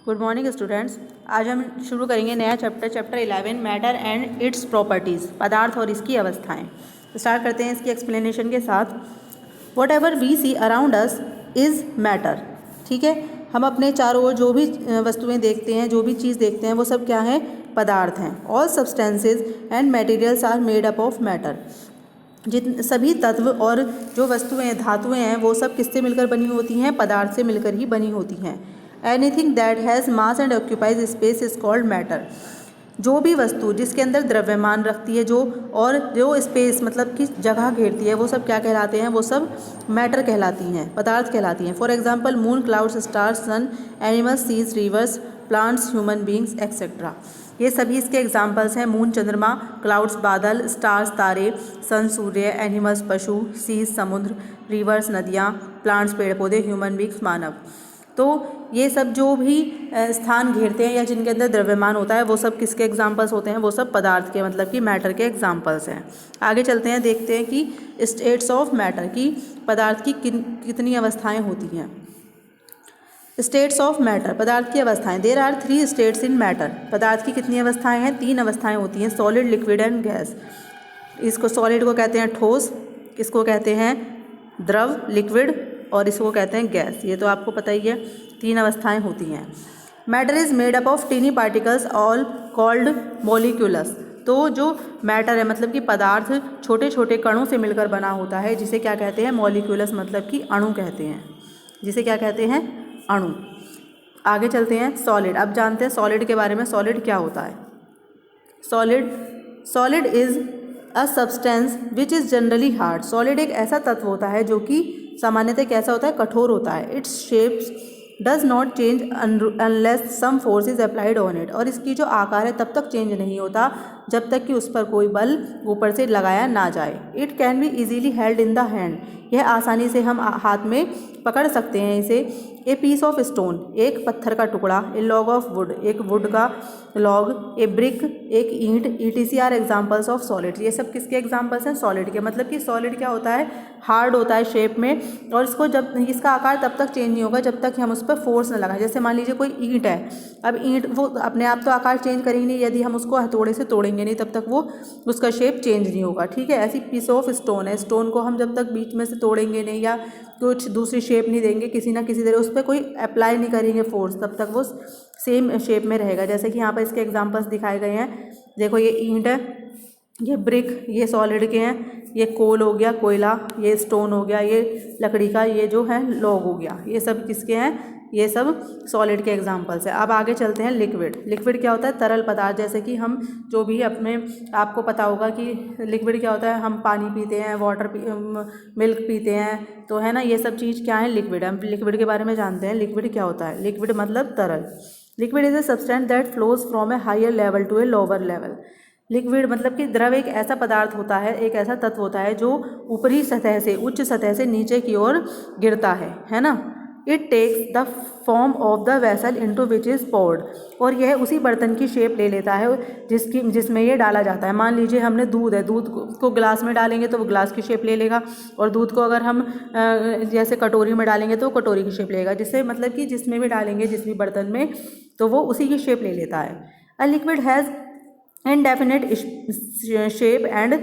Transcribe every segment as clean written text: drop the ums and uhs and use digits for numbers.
Good morning students. आज हम शुरू करेंगे नया chapter 11 matter and it's properties, पदार्थ और इसकी अवस्थाएं। तो स्टार्ट करते हैं इसकी एक्सप्लेनेशन के साथ। Whatever we see around us is matter. ठीक है, हम अपने चारों ओर जो भी वस्तुएं देखते हैं, जो भी चीज़ देखते हैं, वो सब क्या है? पदार्थ हैं। All substances and materials are made up of matter. सभी तत्व और जो वस्तुएं, धातुएं हैं, वो सब किससे मिलकर बनी होती हैं? पदार्थ से मिलकर ही बनी होती हैं। Anything that has mass and occupies space is called matter. जो भी वस्तु जिसके अंदर द्रव्यमान रखती है, जो और जो स्पेस मतलब कि जगह घेरती है, वो सब क्या कहलाते हैं? वो सब मैटर कहलाती हैं, पदार्थ कहलाती हैं। For example moon, clouds, stars, sun, animals, seas, rivers, plants, human beings etcetera. ये सभी इसके एग्जाम्पल्स हैं। मून चंद्रमा, क्लाउड्स बादल, स्टार्स तारे, सन सूर्य, एनिमल्स पशु, सीज समुद्र, रिवर्स नदियाँ, प्लांट्स पेड़ पौधे, ह्यूमन बींग्स मानव। तो ये सब जो भी स्थान घेरते हैं या जिनके अंदर द्रव्यमान होता है, वो सब किसके एग्जाम्पल्स होते हैं? वो सब पदार्थ के, मतलब कि मैटर के एग्जाम्पल्स हैं। आगे चलते हैं, देखते हैं कि स्टेट्स ऑफ मैटर की पदार्थ की कितनी अवस्थाएं होती हैं। स्टेट्स ऑफ मैटर, पदार्थ की अवस्थाएं। There are 3 states in matter. पदार्थ की कितनी अवस्थाएं हैं? 3 अवस्थाएं होती हैं, सॉलिड, लिक्विड एंड गैस। इसको सॉलिड को कहते हैं ठोस, इसको कहते हैं द्रव लिक्विड, और इसको कहते हैं गैस। ये तो आपको पता ही है, 3 अवस्थाएं होती हैं। Matter is made up of tiny particles all called molecules. तो जो मैटर है, मतलब कि पदार्थ छोटे छोटे कणों से मिलकर बना होता है, जिसे क्या कहते हैं? मॉलिक्यूलस, मतलब कि अणु कहते हैं, जिसे क्या कहते हैं? अणु। आगे चलते हैं, सॉलिड। अब जानते हैं सॉलिड के बारे में। सॉलिड क्या होता है? Solid is a substance which is generally hard. Solid एक ऐसा तत्व होता है जो कि सामान्यतः कैसा होता है? कठोर होता है। Its shapes does not change unless some force is applied on it. और इसकी जो आकार है तब तक चेंज नहीं होता जब तक कि उस पर कोई बल ऊपर से लगाया ना जाए। It can be easily held in the hand. यह आसानी से हम हाथ में पकड़ सकते हैं इसे। ए पीस ऑफ स्टोन, एक पत्थर का टुकड़ा। ए लॉग ऑफ वुड, एक वुड का लॉग। ए ब्रिक, एक ईंट। ETC are examples of solid. ये सब किसके एग्जाम्पल्स हैं? सॉलिड के। मतलब कि सॉलिड क्या होता है? हार्ड होता है शेप में, और इसको जब इसका आकार तब तक चेंज नहीं होगा जब तक कि हम उस पर फोर्स न लगाएं। जैसे मान लीजिए कोई ईंट है, अब ईंट वो अपने आप तो आकार चेंज करेगी नहीं, यदि हम उसको हथौड़े से तोड़ेंगे नहीं तब तक वो उसका शेप चेंज नहीं होगा। ठीक है, ऐसी पीस ऑफ स्टोन है। स्टोन को हम जब तक बीच में से तोड़ेंगे नहीं या कुछ दूसरी शेप नहीं देंगे, किसी ना किसी तरह उस पर कोई अप्लाई नहीं करेंगे फोर्स, तब तक वो सेम शेप में रहेगा। जैसे कि यहाँ पर इसके एग्जांपल्स दिखाए गए हैं। देखो, ये ईंट है, ये ब्रिक, ये सॉलिड के हैं। ये कोल हो गया, कोयला। ये स्टोन हो गया, ये लकड़ी का ये जो है लॉग हो गया। ये सब किसके हैं? ये सब सॉलिड के एग्जांपल्स हैं। अब आगे चलते हैं, लिक्विड। लिक्विड क्या होता है? तरल पदार्थ। जैसे कि हम जो भी अपने, आपको पता होगा कि लिक्विड क्या होता है। हम पानी पीते हैं, मिल्क पीते हैं, तो है ना, ये सब चीज़ क्या है? लिक्विड। हम लिक्विड के बारे में जानते हैं। लिक्विड क्या होता है? लिक्विड मतलब तरल। Liquid is a substance that flows from a higher level to a lower level. Liquid मतलब कि द्रव एक ऐसा पदार्थ होता है, एक ऐसा तत्व होता है जो ऊपरी सतह से, उच्च सतह से नीचे की ओर गिरता है ना। It takes the form of the vessel into which is poured. और यह उसी बर्तन की शेप ले लेता है जिसमें ये डाला जाता है। मान लीजिए हमने दूध है, दूध को ग्लास में डालेंगे तो वो ग्लास की शेप ले लेगा, और दूध को अगर हम जैसे कटोरी में डालेंगे तो वो कटोरी की शेप लेगा। जिससे मतलब कि जिसमें भी डालेंगे, जिस भी बर्तन में, तो वो उसी की शेप ले लेता है। A liquid has indefinite shape and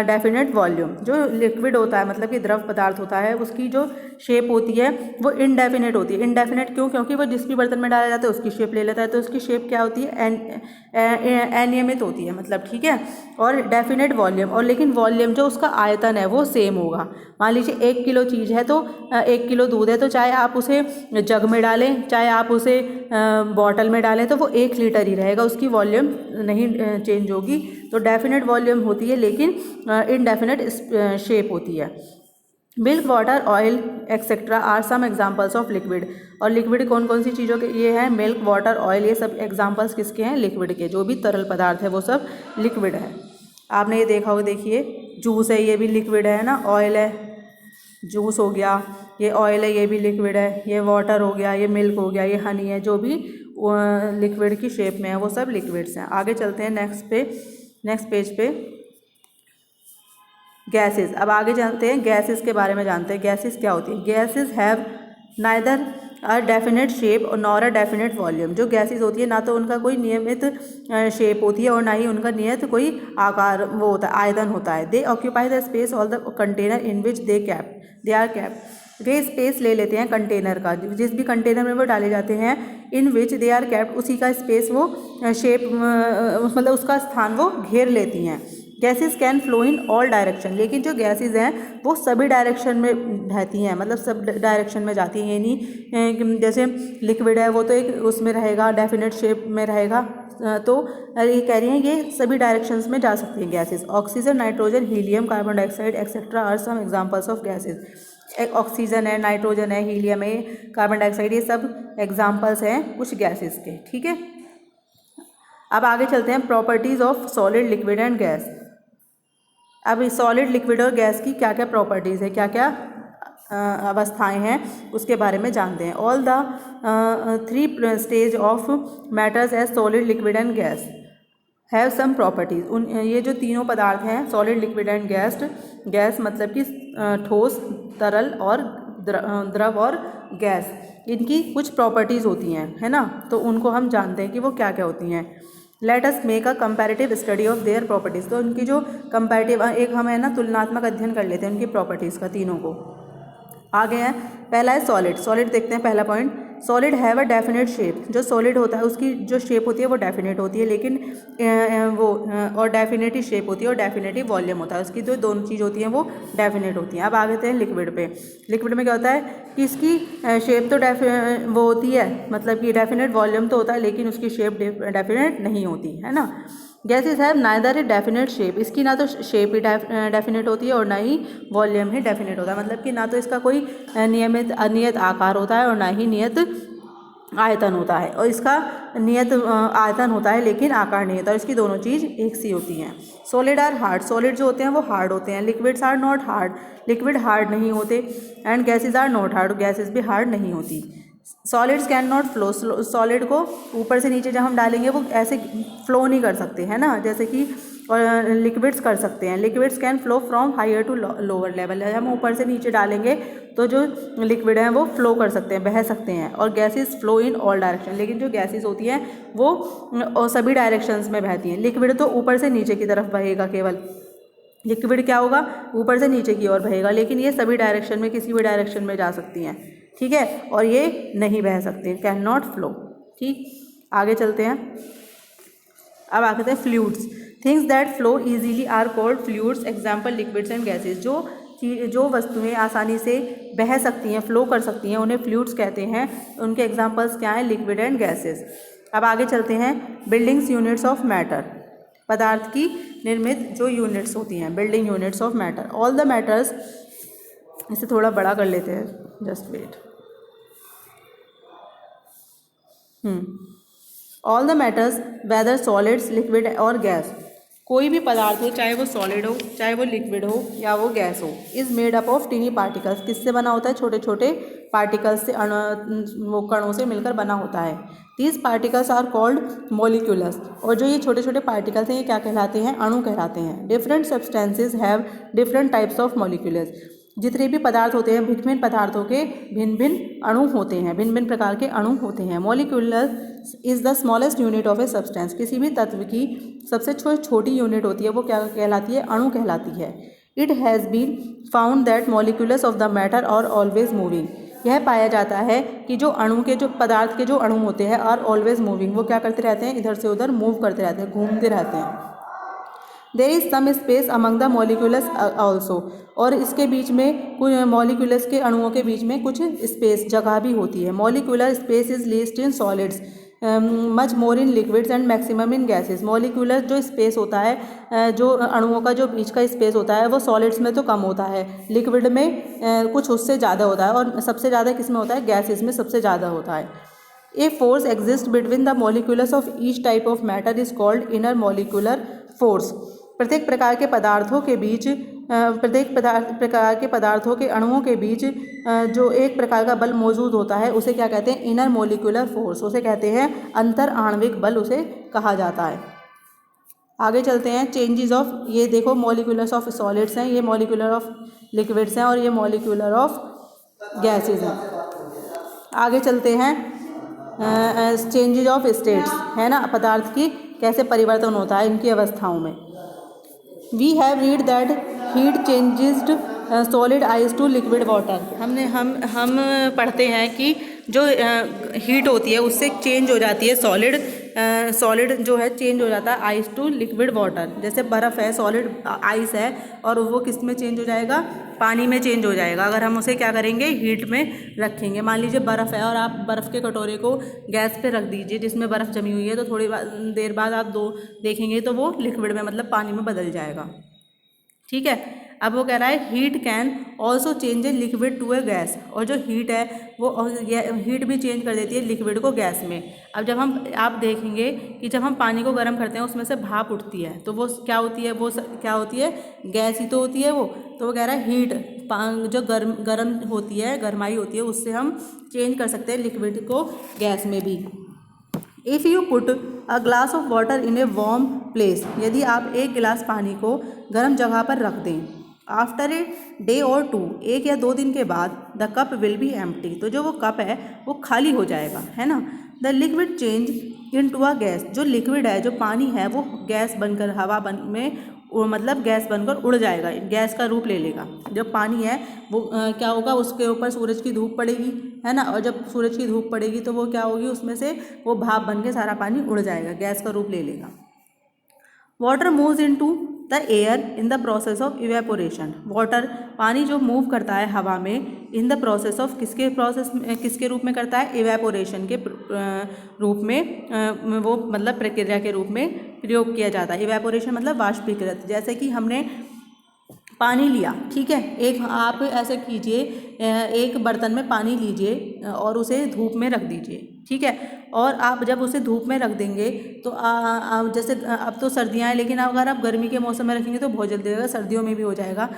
definite volume. जो लिक्विड होता है, मतलब कि द्रव पदार्थ होता है, उसकी जो शेप होती है वो इनडेफिनेट होती है। इनडेफिनेट क्यों? क्योंकि वो जिस भी बर्तन में डाला जाता है उसकी शेप ले लेता है, तो उसकी शेप क्या होती है? अनियमित होती है, मतलब। ठीक है, और डेफिनेट वॉल्यूम। और लेकिन वॉल्यूम जो उसका आयतन है वो सेम होगा। मान लीजिए 1 किलो चीज़ है, तो 1 किलो दूध है, तो चाहे आप उसे जग में डालें, चाहे आप उसे बॉटल में डालें, तो वो 1 लीटर ही रहेगा, उसकी वॉल्यूम नहीं चेंज होगी। तो डेफिनेट वॉल्यूम होती है, लेकिन इनडेफिनेट शेप होती है। Milk, water, oil etcetera are some examples of liquid. और लिक्विड कौन कौन सी चीज़ों के ये हैं? मिल्क, वाटर, ऑयल, ये सब एग्जाम्पल्स किसके हैं? लिक्विड के। जो भी तरल पदार्थ है वो सब लिक्विड है। आपने ये देखा होगा, देखिए जूस है, ये भी लिक्विड है ना। ऑयल है, जूस हो गया, ये ऑयल है, ये भी लिक्विड है। ये वाटर हो गया, ये मिल्क हो गया, ये हनी है, जो भी लिक्विड की शेप में है वो सब लिक्विड्स हैं। आगे चलते हैं नेक्स्ट पेज पे, गैसेस। अब आगे जानते हैं गैसेस के बारे में जानते हैं। गैसेस क्या होती है? Gases have neither a definite shape nor a definite volume. जो गैसेज होती है ना तो उनका कोई नियमित शेप होती है और ना ही उनका नियत कोई आकार वो होता है, आयतन होता है। They occupy the space all the container in which they are kept. वे स्पेस ले लेते हैं कंटेनर का, जिस भी कंटेनर में वो डाले जाते हैं, इन विच दे आर कैप्ट, उसी का स्पेस वो शेप मतलब उसका स्थान वो घेर लेती हैं। Gases can flow in all direction, लेकिन जो गैसेज हैं वो सभी डायरेक्शन में बहती हैं, मतलब सब डायरेक्शन में जाती हैं। यानी जैसे लिक्विड है वो तो एक उसमें रहेगा, डेफिनेट शेप में रहेगा, तो ये कह रही हैं ये सभी डायरेक्शंस में जा सकती हैं gases. Oxygen, nitrogen, helium, carbon dioxide etcetera are some examples of gases. Oxygen है, नाइट्रोजन है, हीलियम है, कार्बन डाइऑक्साइड, ये सब एग्जाम्पल्स हैं कुछ गैसेस के। ठीक है, अब आगे चलते हैं properties of solid, liquid and gas. अब इस सॉलिड, लिक्विड और गैस की क्या क्या प्रॉपर्टीज़ है, क्या क्या अवस्थाएं हैं, उसके बारे में जानते हैं। All the three stage of matters as solid, liquid and gas have some properties. उन ये जो तीनों पदार्थ हैं सॉलिड, लिक्विड एंड गैस मतलब कि ठोस, तरल और द्रव और गैस, इनकी कुछ प्रॉपर्टीज़ होती हैं, है ना, तो उनको हम जानते हैं कि वो क्या क्या होती हैं। Let us make a comparative study of their properties. तो उनकी जो कंपैरेटिव एक हम है ना तुलनात्मक अध्ययन कर लेते हैं उनकी प्रॉपर्टीज़ का, तीनों को। आगे हैं, पहला है सॉलिड। सॉलिड देखते हैं, पहला point, solid have a definite shape. जो सॉलिड होता है उसकी जो शेप होती है वो डेफिनेट होती है, लेकिन और डेफिनेट ही शेप होती है और डेफिनेट ही वॉल्यूम होता है, उसकी जो दोनों चीज़ होती हैं वो डेफिनेट होती हैं। अब आगे थे लिक्विड पे। लिक्विड में क्या होता है कि इसकी शेप तो वो होती है, मतलब कि डेफिनेट वॉल्यूम तो होता है, लेकिन उसकी शेप डेफिनेट नहीं होती है ना। Gases have neither a definite shape, इसकी ना तो शेप ही डेफिनेट होती है और ना ही वॉल्यूम ही डेफिनेट होता है, मतलब कि ना तो इसका कोई अनियत आकार होता है और ना ही नियत आयतन होता है, और इसका नियत आयतन होता है लेकिन आकार नहीं होता, और इसकी दोनों चीज़ एक सी होती हैं। सॉलिड आर हार्ड, सॉलिड जो होते हैं वो हार्ड होते हैं। Liquids are not hard, liquid hard नहीं होते। And gases are not hard, gases भी हार्ड नहीं होती। Solids can not flow, solid को ऊपर से नीचे जब हम डालेंगे वो ऐसे फ्लो नहीं कर सकते, है ना, जैसे कि और लिक्विड्स कर सकते हैं। Liquids can flow from higher to lower level, हम ऊपर से नीचे डालेंगे तो जो लिक्विड हैं वो फ्लो कर सकते हैं, बह सकते हैं। और gases flow in all direction, लेकिन जो गैसेस होती हैं वो सभी डायरेक्शंस में बहती हैं। लिक्विड तो ऊपर से नीचे की तरफ बहेगा, केवल लिक्विड क्या होगा, ऊपर से नीचे की ओर बहेगा, लेकिन ये सभी डायरेक्शन में किसी भी डायरेक्शन में जा सकती हैं, ठीक है, और ये नहीं बह सकते, कैन नॉट फ्लो। ठीक, आगे चलते हैं। अब आते हैं fluids. Things that flow easily are called fluids, example liquids and gases. जो वस्तुएं आसानी से बह सकती हैं, फ्लो कर सकती हैं, उन्हें फ्लूइड्स कहते हैं। उनके एग्जाम्पल्स क्या हैं, लिक्विड एंड गैसेज। अब आगे चलते हैं, बिल्डिंग्स यूनिट्स ऑफ मैटर, पदार्थ की निर्मित जो यूनिट्स होती हैं, building units of matter. All the matters, इसे थोड़ा बड़ा कर लेते हैं, just wait. All the matters whether solids, liquid और गैस, कोई भी पदार्थ हो, चाहे वो सॉलिड हो, चाहे वो लिक्विड हो या वो गैस हो, is made up of tiny particles. किससे बना होता है, छोटे छोटे पार्टिकल्स से, वो कणों से मिलकर बना होता है। These particles are called molecules, और जो ये छोटे छोटे पार्टिकल्स हैं ये क्या कहलाते हैं, अणु कहलाते हैं। Different substances have different types of molecules, जितने भी पदार्थ होते हैं, भिन्न भिन्न पदार्थों के भिन्न भिन्न अणु होते हैं, भिन्न भिन्न प्रकार के अणु होते हैं। Molecular is the smallest unit of a substance, किसी भी तत्व की सबसे छोटी यूनिट होती है, वो क्या कहलाती है, अणु कहलाती है। It has been found that molecules of the matter are always moving, यह पाया जाता है कि जो अणु के, जो पदार्थ के जो अणु होते हैं, आर ऑलवेज मूविंग, वो क्या करते रहते हैं, इधर से उधर मूव करते रहते हैं, घूमते रहते हैं। There is some space among the molecules also, और इसके बीच में कुछ मॉलिक्यूलस के अणुओं के बीच में कुछ स्पेस, जगह भी होती है। Molecular space is least in solids, much more in liquids and maximum in gases. Molecular जो स्पेस होता है, जो अणुओं का जो बीच का स्पेस होता है, वो सॉलिड्स में तो कम होता है, लिक्विड में कुछ उससे ज़्यादा होता है, और सबसे ज़्यादा किस में होता है, गैसेस में सबसे ज़्यादा होता है। A force exist between the molecules of each type of matter is called inner molecular force. प्रत्येक प्रकार के पदार्थों के बीच, प्रकार के पदार्थों के अणुओं के बीच जो एक प्रकार का बल मौजूद होता है, उसे क्या कहते हैं, इनर मॉलिक्यूलर फोर्स, उसे कहते हैं अंतर आणविक बल, उसे कहा जाता है। आगे चलते हैं, चेंजेस ऑफ, ये देखो मॉलिक्यूलर्स ऑफ सॉलिड्स हैं, ये मॉलिक्यूलर ऑफ लिक्विड्स हैं, और ये मॉलिक्यूलर ऑफ गैसेज हैं। आगे चलते हैं, चेंजेज ऑफ स्टेट्स है ना, पदार्थ की कैसे परिवर्तन होता है इनकी अवस्थाओं में। We have read that heat changes solid ice to liquid water. हम पढ़ते हैं कि जो हीट होती है उससे चेंज हो जाती है सॉलिड जो है चेंज हो जाता है आइस टू लिक्विड वाटर। जैसे बर्फ़ है, सॉलिड आइस है, और वो किस में चेंज हो जाएगा, पानी में चेंज हो जाएगा अगर हम उसे क्या करेंगे, हीट में रखेंगे। मान लीजिए बर्फ़ है और आप बर्फ़ के कटोरे को गैस पे रख दीजिए जिसमें बर्फ़ जमी हुई है, तो थोड़ी देर बाद आप देखेंगे तो वो लिक्विड में मतलब पानी में बदल जाएगा। ठीक है, अब वो कह रहा है heat can also change a liquid to a gas, और जो हीट है वो हीट भी चेंज कर देती है लिक्विड को गैस में। अब जब आप देखेंगे कि जब हम पानी को गर्म करते हैं उसमें से भाप उठती है, तो वो क्या होती है, वो क्या होती है, गैस ही तो होती है वो। तो वो कह रहा है हीट जो गर्म होती है, गर्माई होती है, उससे हम चेंज कर सकते हैं लिक्विड को गैस में भी। If you put a glass of water in a warm place, यदि आप एक गिलास पानी को गर्म जगह पर रख दें, आफ्टर ए डे और 2, 1 या 2 दिन के बाद, the cup will be empty, तो जो वो कप है वो खाली हो जाएगा, है ना। The liquid change into a gas, जो लिक्विड है, जो पानी है, वो गैस बनकर हवा में मतलब गैस बनकर उड़ जाएगा, गैस का रूप ले लेगा। जब पानी है वो क्या होगा, उसके ऊपर सूरज की धूप पड़ेगी, है ना, और जब सूरज की धूप पड़ेगी तो वो क्या होगी, उसमें से वो भाप बन के सारा पानी उड़ जाएगा, गैस का रूप ले लेगा। Water moves into the air in the process of evaporation, water पानी जो मूव करता है हवा में इन द प्रोसेस ऑफ किसके रूप में करता है, इवेपोरेशन के रूप में वो मतलब प्रक्रिया के रूप में प्रयोग किया जाता है। इवेपोरेशन मतलब वाष्पीकृत। जैसे कि हमने पानी लिया, ठीक है, एक आप ऐसे कीजिए, एक बर्तन में पानी लीजिए और उसे धूप में रख दीजिए, ठीक है, और आप जब उसे धूप में रख देंगे तो जैसे अब तो सर्दियाँ हैं, लेकिन अगर आप गर्मी के मौसम में रखेंगे तो बहुत जल्दी होगा, सर्दियों में भी हो जाएगा।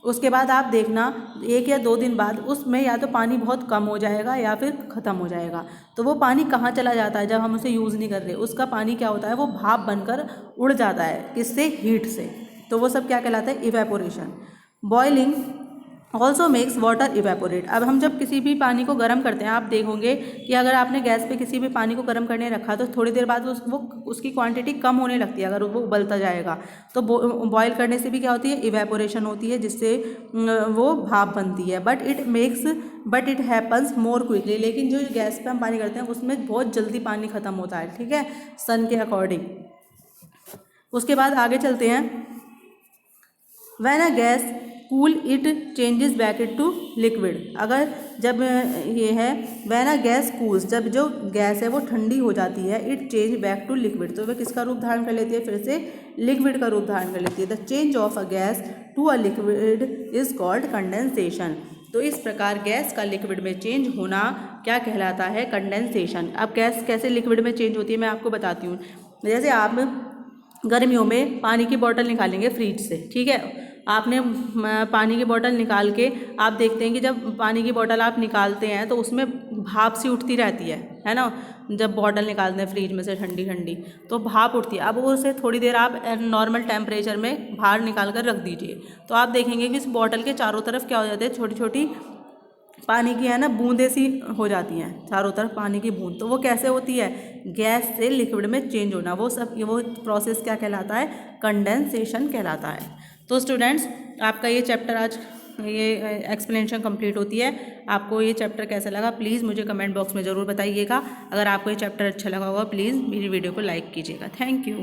उसके बाद आप देखना 1 या 2 दिन बाद उसमें या तो पानी बहुत कम हो जाएगा या फिर ख़त्म हो जाएगा। तो वो पानी कहाँ चला जाता है जब हम उसे यूज़ नहीं कर रहे, उसका पानी क्या होता है, वो भाप बनकर उड़ जाता है, किससे, हीट से। तो वो सब क्या कहलाता है, evaporation. Boiling also makes water evaporate. अब हम जब किसी भी पानी को गर्म करते हैं, आप देखोगे कि अगर आपने गैस पे किसी भी पानी को गर्म करने रखा तो थोड़ी देर बाद उसकी क्वांटिटी कम होने लगती है अगर वो उबलता जाएगा। तो बॉयल करने से भी क्या होती है, इवेपोरेशन होती है, जिससे वो भाप बनती है। But it happens more quickly, लेकिन जो गैस पे हम पानी करते हैं उसमें बहुत जल्दी पानी ख़त्म होता है, ठीक है, सन के अकॉर्डिंग। उसके बाद आगे चलते हैं, when a gas cool it changes back it to liquid. अगर जब ये है व्हेन अ गैस कूल्स, जब जो गैस है वो ठंडी हो जाती है, it change back to liquid, तो वह किसका रूप धारण कर लेती है, फिर से लिक्विड का रूप धारण कर लेती है। The change of a gas to a liquid is called condensation. तो इस प्रकार गैस का लिक्विड में चेंज होना क्या कहलाता है, कंडेंसेशन। अब गैस कैसे लिक्विड में चेंज होती है मैं आपको बताती हूँ। जैसे आप गर्मियों में पानी की बोतल निकालेंगे फ्रिज से, ठीक है, आपने पानी की बोतल निकाल के आप देखते हैं कि जब पानी की बोतल आप निकालते हैं तो उसमें भाप सी उठती रहती है ना। जब बोतल निकालते हैं फ्रिज में से ठंडी ठंडी तो भाप उठती है। अब उसे थोड़ी देर आप नॉर्मल टेम्परेचर में बाहर निकाल कर रख दीजिए, तो आप देखेंगे कि इस बोतल के चारों तरफ क्या हो जाते हैं, छोटी छोटी पानी की, है ना, बूंदें सी हो जाती हैं, चारों तरफ पानी की बूंद। तो वो कैसे होती है, गैस से लिक्विड में चेंज होना। वो प्रोसेस क्या कहलाता है, कंडेंसेशन कहलाता है। तो स्टूडेंट्स, आपका ये चैप्टर आज ये एक्सप्लेनेशन कंप्लीट होती है। आपको ये चैप्टर कैसा लगा प्लीज़ मुझे कमेंट बॉक्स में ज़रूर बताइएगा। अगर आपको ये चैप्टर अच्छा लगा होगा प्लीज़ मेरी वीडियो को लाइक कीजिएगा। Thank you.